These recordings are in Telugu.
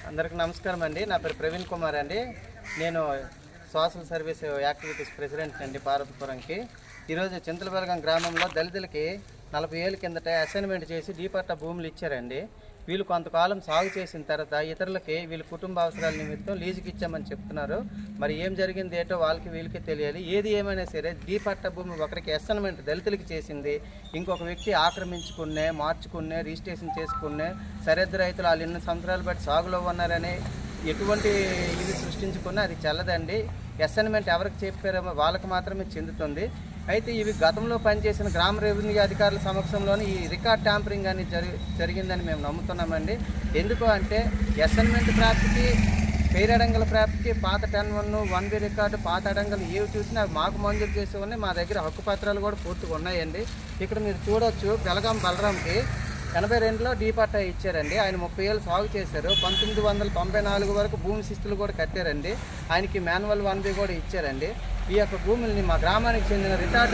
అందరికీ నమస్కారం అండి. నా పేరు ప్రవీణ్ కుమార్ అండి. నేను సోషల్ సర్వీస్ యాక్టివిటీస్ ప్రెసిడెంట్ అండి పార్వతీపురంకి. ఈరోజు చింతలబెలగం గ్రామంలో దళితులకి 40 ఏళ్ళ కిందట అసైన్మెంట్ చేసి డీపట్ట భూములు ఇచ్చారండి. వీళ్ళు కొంతకాలం సాగు చేసిన తర్వాత ఇతరులకి వీళ్ళ కుటుంబ అవసరాల నిమిత్తం లీజుకి ఇచ్చామని చెప్తున్నారు. మరి ఏం జరిగింది ఏంటో వాళ్ళకి వీళ్ళకి తెలియాలి. ఏది ఏమైనా సరే డీపట్ట భూమి ఒకరికి అసైన్మెంట్ దళితులకి చేసింది, ఇంకొక వ్యక్తి ఆక్రమించుకునే, మార్చుకునే, రిజిస్ట్రేషన్ చేసుకునే, సరిహద్దు రైతులు వాళ్ళు ఎన్ని సంవత్సరాలు బట్టి సాగులో ఉన్నారని ఎటువంటి ఇది సృష్టించుకున్నా అది చెల్లదండి. అసైన్మెంట్ ఎవరికి చెప్పారో వాళ్ళకి మాత్రమే చెందుతుంది. అయితే ఇవి గతంలో పనిచేసిన గ్రామ రెవెన్యూ అధికారుల సమక్షంలోనే ఈ రికార్డ్ ట్యాంపరింగ్ అని జరిగిందని మేము నమ్ముతున్నామండి. ఎందుకు అంటే అసైన్మెంట్ ప్రాప్తికి, పేరు అడంగల ప్రాప్తికి, పాత 10-1, 1B రికార్డు, పాత అడంగలు ఏవి చూసినా అవి మాకు మంజూరు చేసి ఉన్నాయి. మా దగ్గర హక్కు పత్రాలు కూడా పూర్తిగా ఉన్నాయండి. ఇక్కడ మీరు చూడవచ్చు, బెలగాం బలరాంకి 82లో డీపట్టా ఇచ్చారండి. ఆయన 30 ఏళ్ళు సాగు చేశారు. 1994 వరకు భూమి శిస్తులు కూడా కట్టారండి. ఆయనకి మాన్యువల్ 1B కూడా ఇచ్చారండి. ఈ యొక్క భూముల్ని మా గ్రామానికి చెందిన రిటార్డ్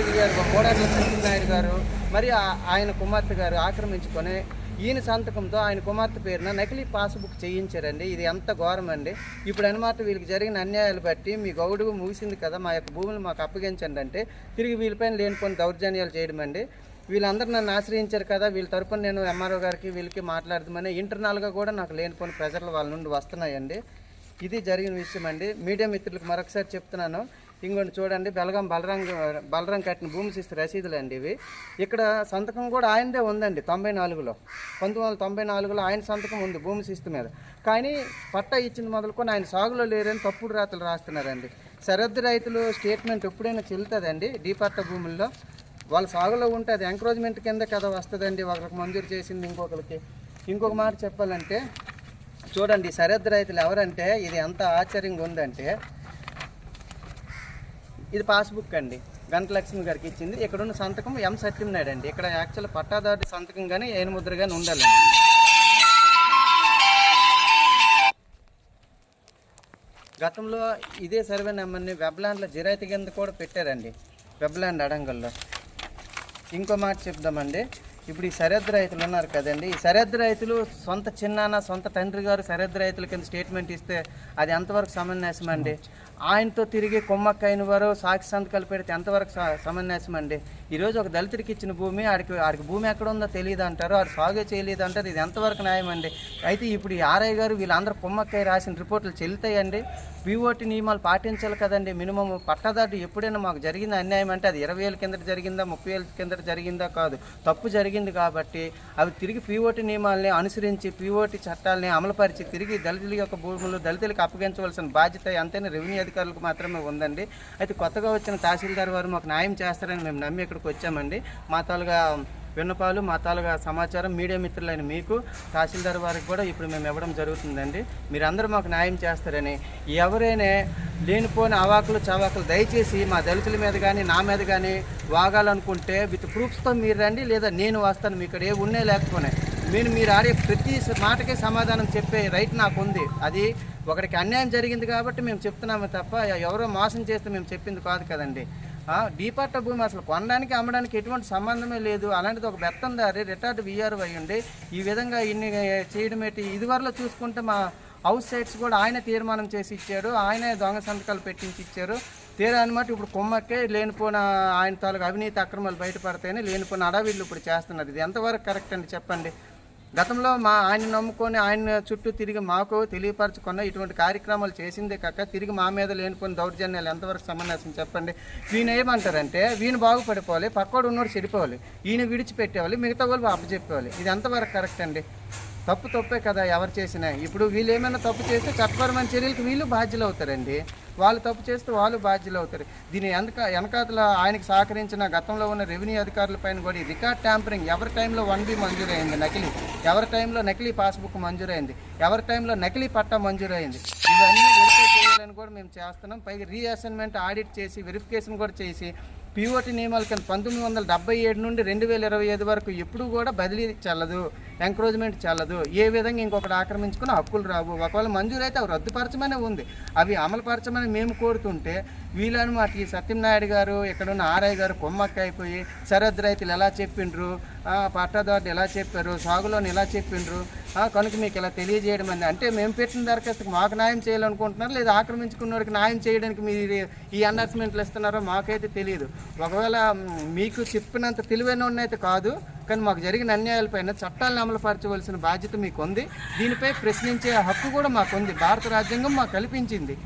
కోడార్ల సత్యనారాయణ గారు మరి ఆయన కుమార్తె గారు ఆక్రమించుకొని ఈయన సంతకంతో ఆయన కుమార్తె పేరున నకిలీ పాస్బుక్ చేయించారండి. ఇది ఎంత ఘోరం అండి. ఇప్పుడు అనమాట వీళ్ళకి జరిగిన అన్యాయాలు బట్టి మీ గౌడు ముగిసింది కదా, మా యొక్క భూములు మాకు అప్పగించండి అంటే తిరిగి వీళ్ళపైన లేనిపోయిన దౌర్జన్యాలు చేయడం అండి. వీళ్ళందరూ నన్ను ఆశ్రయించారు కదా, వీళ్ళ తరపున నేను ఎంఆర్ఓ గారికి వీళ్ళకి మాట్లాడదామని ఇంటర్నల్గా కూడా నాకు లేనిపోయిన ప్రెజర్లు వాళ్ళ నుండి వస్తున్నాయండి. ఇది జరిగిన విషయం అండి. మీడియా మిత్రులకు మరొకసారి చెప్తున్నాను. ఇంకోటి చూడండి, బెలగాం బలరాం కట్టిన భూమి శిస్తు రసీదులు అండి ఇవి. ఇక్కడ సంతకం కూడా ఆయనదే ఉందండి. 1994లో ఆయన సంతకం ఉంది భూమి శిస్తు మీద. కానీ పట్టా ఇచ్చింది మొదలుకొని ఆయన సాగులో లేరని తప్పుడు రాతలు రాస్తున్నారండి. సరిహద్దు రైతులు స్టేట్మెంట్ ఎప్పుడైనా చెల్లుతుందండి. డీపట్ట భూముల్లో వాళ్ళ సాగులో ఉంటే అది ఎంకరేజ్మెంట్ కింద కదా వస్తుందండి. ఒకరికి మంజూరు చేసింది ఇంకొకరికి. ఇంకొక మాట చెప్పాలంటే చూడండి, సరిహద్దు రైతులు ఎవరంటే ఇది ఎంత ఆశ్చర్యంగా ఉందంటే, ఇది పాస్బుక్ అండి, గంటలక్ష్మి గారికి ఇచ్చింది. ఇక్కడున్న సంతకం ఎం సత్యనారాయణ అండి. ఇక్కడ యాక్చువల్ పట్టాదారు సంతకం కానీ ఏనుముద్ర కానీ ఉండాలండి. గతంలో ఇదే సర్వే నెంబర్ని వెబ్లాండ్లో జిరాయితీ కింద కూడా పెట్టారండి, వెబ్లాండ్ అడంగల్లో. ఇంకో మాట చెప్దామండి. ఇప్పుడు ఈ సరిహద్దు రైతులు ఉన్నారు కదండి, ఈ సరిహద్దు రైతులు సొంత చిన్నాన్న, సొంత తండ్రి గారు సరిహద్దు రైతుల కింద స్టేట్మెంట్ ఇస్తే అది ఎంతవరకు సమన్యాసం అండి? ఆయనతో తిరిగి కొమ్మక్కైన వారు సాక్షి సంతకాలు పెడితే ఎంతవరకు సమన్యాసం అండి? ఈరోజు ఒక దళితుడికి ఇచ్చిన భూమి ఆడికి భూమి ఎక్కడ ఉందో తెలియదు అంటారు, ఆడు సాగే చేయలేదు అంటారు. ఇది ఎంతవరకు న్యాయం అండి? అయితే ఇప్పుడు ఈ ఆర్ఐ గారు వీళ్ళందరూ కొమ్మక్కయ్య రాసిన రిపోర్టులు చెల్లుతాయండి. పీఓటీ నియమాలు పాటించాలి కదండి. మినిమం పట్టాదారు ఎప్పుడైనా మాకు జరిగిన అన్యాయం అంటే అది 20 ఏళ్ళ కిందట జరిగిందా, 30 ఏళ్ళ కిందట జరిగిందా కాదు, తప్పు జరిగింది కాబట్టి అవి తిరిగి పీఓటీ నియమాలని అనుసరించి పీఓటీ చట్టాలని అమలుపరిచి తిరిగి దళితుల యొక్క భూములు దళితులకు అప్పగించవలసిన బాధ్యత ఎంతైనా రెవెన్యూ అధికారులకు మాత్రమే ఉందండి. అయితే కొత్తగా వచ్చిన తహసీల్దార్ వారు మాకు న్యాయం చేస్తారని మేము నమ్మి ఇక్కడికి వచ్చామండి. మా తాలుగా విన్నపాలు, మా తాలుగా సమాచారం మీడియా మిత్రులైన మీకు, తహసీల్దార్ వారికి కూడా ఇప్పుడు మేము ఇవ్వడం జరుగుతుందండి. మీరందరూ మాకు న్యాయం చేస్తారని. ఎవరైనా లేనిపోయిన అవాకులు చవాకులు దయచేసి మా దళితుల మీద కానీ నా మీద కానీ వాగాలనుకుంటే విత్ ప్రూఫ్స్తో మీరు రండి, లేదా నేను వస్తాను. మీ ఇక్కడ ఏ ఉన్నే లేకపోయినా మీరు ఆడే ప్రతి మాటకే సమాధానం చెప్పే రైట్ నాకు ఉంది. అది ఒకరికి అన్యాయం జరిగింది కాబట్టి మేము చెప్తున్నామే తప్ప ఎవరో మోసం చేస్తే మేము చెప్పింది కాదు కదండి. డీపట్ట భూమి అసలు కొనడానికి అమ్మడానికి ఎటువంటి సంబంధమే లేదు. అలాంటిది ఒక బెత్తందారి రిటార్డ్ వీఆర్ అయ్యుండి ఈ విధంగా ఇన్ని చేయడం ఏంటి? ఇదివరలో చూసుకుంటే మా హౌస్ సైట్స్ కూడా ఆయన తీర్మానం చేసి ఇచ్చాడు, ఆయనే దొంగ సంతకాలు పెట్టించి ఇచ్చారు. తీరా అనమాట ఇప్పుడు కొమ్మక్కే లేనిపోయిన ఆయన తాలూకు అవినీతి అక్రమాలు బయటపడతాయని లేనిపోయిన అడవిళ్ళు ఇప్పుడు చేస్తున్నారు. ఇది ఎంతవరకు కరెక్ట్ అండి చెప్పండి? గతంలో ఆయన నమ్ముకొని ఆయన చుట్టూ తిరిగి మాకు తెలియపరచుకున్న ఇటువంటి కార్యక్రమాలు చేసిందే కాక తిరిగి మా మీద లేనిపోయిన దౌర్జన్యాలు ఎంతవరకు సమన్యాసం చెప్పండి? ఈయన ఏమంటారంటే ఈయన బాగుపడిపోవాలి, పక్కోడు ఉన్నోడు చెడిపోవాలి, ఈయన విడిచిపెట్టేవాలి, మిగతా వాళ్ళు అప్పచెప్పేవాలి. ఇది ఎంతవరకు కరెక్ట్ అండి? తప్పే కదా ఎవరు చేసినా. ఇప్పుడు వీళ్ళు ఏమైనా తప్పు చేస్తే చట్టపరమైన చర్యలకు వీళ్ళు బాధ్యులు అవుతారండి, వాళ్ళు తప్పు చేస్తే వాళ్ళు బాధ్యులు అవుతారు. దీని వెనకాతల ఆయనకు సహకరించిన గతంలో ఉన్న రెవెన్యూ అధికారులపైన కూడా ఈ రికార్డ్ ట్యాంపరింగ్, ఎవరి టైంలో 1B మంజూరైంది నకిలీ, ఎవరి టైంలో నకిలీ పాస్బుక్ మంజూరైంది, ఎవరి టైంలో నకిలీ పట్టా మంజూరైంది, ఇవన్నీ వెరిఫై చేయాలని కూడా మేము చేస్తున్నాం. పైగా రీఅసైన్మెంట్ ఆడిట్ చేసి వెరిఫికేషన్ కూడా చేసి పీఓటీ నియమాల కింద 1977 నుండి 2025 వరకు ఎప్పుడు కూడా బదిలీ చెల్లదు, ఎంకరేజ్మెంట్ చెల్లదు. ఏ విధంగా ఇంకొకటి ఆక్రమించుకుని హక్కులు రావు. ఒకవేళ మంజూరైతే అవి రద్దుపరచమనే ఉంది, అవి అమలుపరచమని మేము కోరుతుంటే వీళ్ళనమాట ఈ సత్యనారాయణ గారు, ఇక్కడున్న ఆర్ఐ గారు కొమ్మక్క అయిపోయి సరిహద్దు రైతులు ఎలా చెప్పిండ్రు, పట్టాదారులు ఎలా చెప్పారు, సాగులోని ఎలా చెప్పిండ్రు, కనుక మీకు ఇలా తెలియజేయడం అంటే మేము పెట్టిన దరఖాస్తుకు మాకు న్యాయం చేయాలనుకుంటున్నారు, లేదా ఆక్రమించుకున్నవాడికి న్యాయం చేయడానికి మీరు ఈ అనౌన్స్మెంట్లు ఇస్తున్నారో మాకైతే తెలియదు. ఒకవేళ మీకు చెప్పినంత తెలివైన అయితే కాదు, కానీ మాకు జరిగిన అన్యాయాలపైన చట్టాలను అమలుపరచవలసిన బాధ్యత మీకు ఉంది. దీనిపై ప్రశ్నించే హక్కు కూడా మాకుంది, భారత రాజ్యాంగం మాకు కల్పించింది.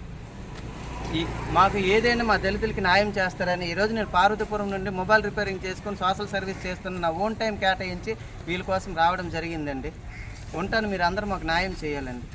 మాకు ఏదైనా మా దళితులకి న్యాయం చేస్తారని ఈరోజు నేను పార్వతీపురం నుండి మొబైల్ రిపేరింగ్ చేసుకుని సోషల్ సర్వీస్ చేస్తున్న నా ఓన్ టైం కేటాయించి వీళ్ళ కోసం రావడం జరిగిందండి. ఉంటాను, మీరు అందరూ మాకు న్యాయం చేయాలండి.